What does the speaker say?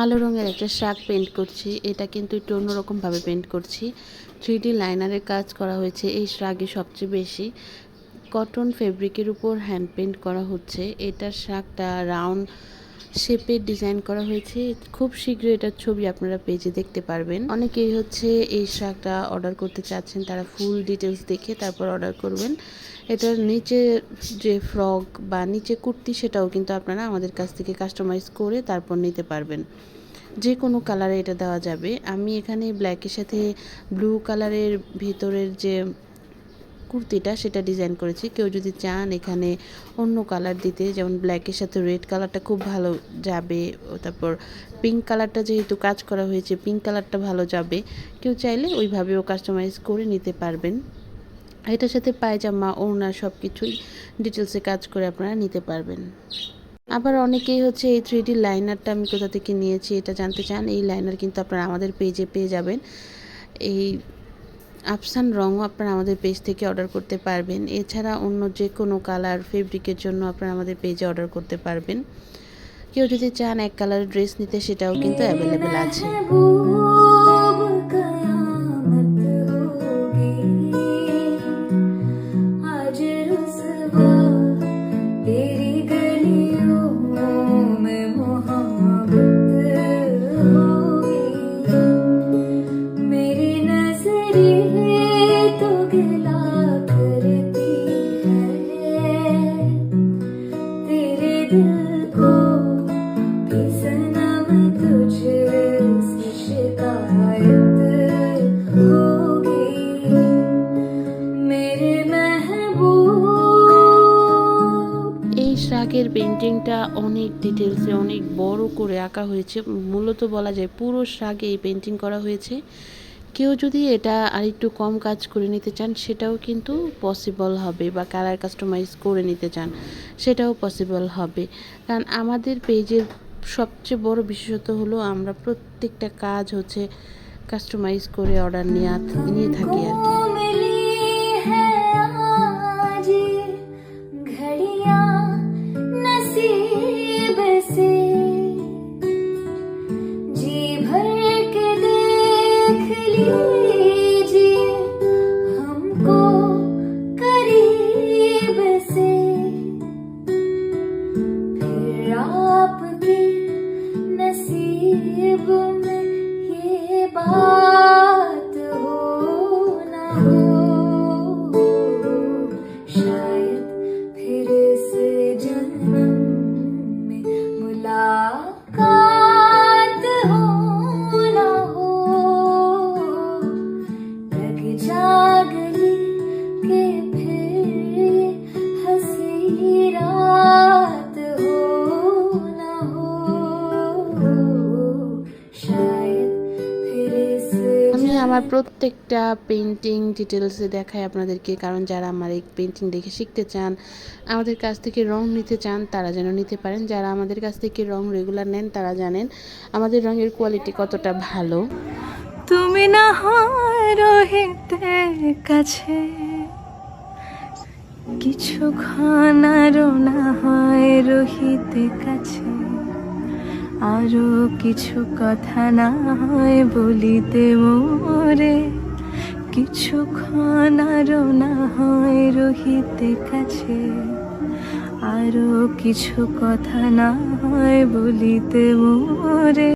কালো রঙের একটা শার্ট পেইন্ট করছি। এটা কিন্তু একটু অন্যরকমভাবে পেইন্ট করছি। 3D লাইনারের কাজ করা হয়েছে এই শার্টে সবচেয়ে বেশি। কটন ফেব্রিকের উপর হ্যান্ড পেইন্ট করা হচ্ছে। এটার শার্টটা রাউন্ড শেপের ডিজাইন করা হয়েছে। খুব শীঘ্রই এটার ছবি আপনারা পেজে দেখতে পারবেন। অনেকেই হচ্ছে এই শার্টটা অর্ডার করতে চাচ্ছেন, তারা ফুল ডিটেলস দেখে তারপর অর্ডার করবেন। এটার নিচে যে ফ্রক বা নিচে কুর্তি সেটাও কিন্তু আপনারা আমাদের কাছ থেকে কাস্টমাইজ করে তারপর নিতে পারবেন। যে কোনো কালারে এটা দেওয়া যাবে। আমি এখানে ব্ল্যাকের সাথে ব্লু কালারের ভিতরের যে কুর্তিটা সেটা ডিজাইন করেছি। কেউ যদি চান এখানে অন্য কালার দিতে, যেমন ব্ল্যাকের সাথে রেড কালারটা খুব ভালো যাবে, তারপর পিঙ্ক কালারটা যেহেতু কাজ করা হয়েছে পিঙ্ক কালারটা ভালো যাবে, কেউ চাইলে ওইভাবেও কাস্টমাইজ করে নিতে পারবেন। এটার সাথে পায়জামা ওড়না সব কিছুই ডিটেলসে কাজ করে আপনারা নিতে পারবেন। আবার অনেকেই হচ্ছে এই 3D লাইনারটা আমি কোথা থেকে নিয়েছি এটা জানতে চান। এই লাইনার কিন্তু আপনারা আমাদের পেজে পেয়ে যাবেন। এই আফসান রঙও আপনারা আমাদের পেজ থেকে অর্ডার করতে পারবেন। এছাড়া অন্য যে কোনো কালার ফেব্রিকের জন্য আপনারা আমাদের পেজে অর্ডার করতে পারবেন। কেউ যদি চান এক কালারের ড্রেস নিতে সেটাও কিন্তু অ্যাভেলেবেল আছে। শাকের পেন্টিংটা অনেক ডিটেলসে অনেক বড় করে আঁকা হয়েছে। মূলত বলা যায় পুরো শাকে এই পেন্টিং করা হয়েছে। কেউ যদি এটা আরেকটু কম কাজ করে নিতে চান সেটাও কিন্তু পসিবল হবে, বা কালার কাস্টমাইজ করে নিতে চান সেটাও পসিবল হবে। কারণ আমাদের পেজের সবচেয়ে বড় বিশেষত্ব হলো আমরা প্রত্যেকটা কাজ হচ্ছে কাস্টমাইজ করে অর্ডার নিয়ে থাকি আর কি। আমার প্রত্যেকটা পেন্টিং ডিটেলসে দেখাই আপনাদেরকে, কারণ যারা আমার এই পেন্টিং দেখে শিখতে চান, আমাদের কাছ থেকে রং নিতে চান, তারা যেন নিতে পারেন। যারা আমাদের কাছ থেকে রং রেগুলার নেন তারা জানেন আমাদের রঙের কোয়ালিটি কতটা ভালো। তুমি না হয় রহিতে কাছে কিছুক্ষণ আরো না হয় রহিতে কাছে, আরো কিছু কথা না হয় বলিতে মোরে, কিছুক্ষণ আরো না হয় রহিতে কাছে, আরো কিছু কথা না হয় বলিতে মোরে।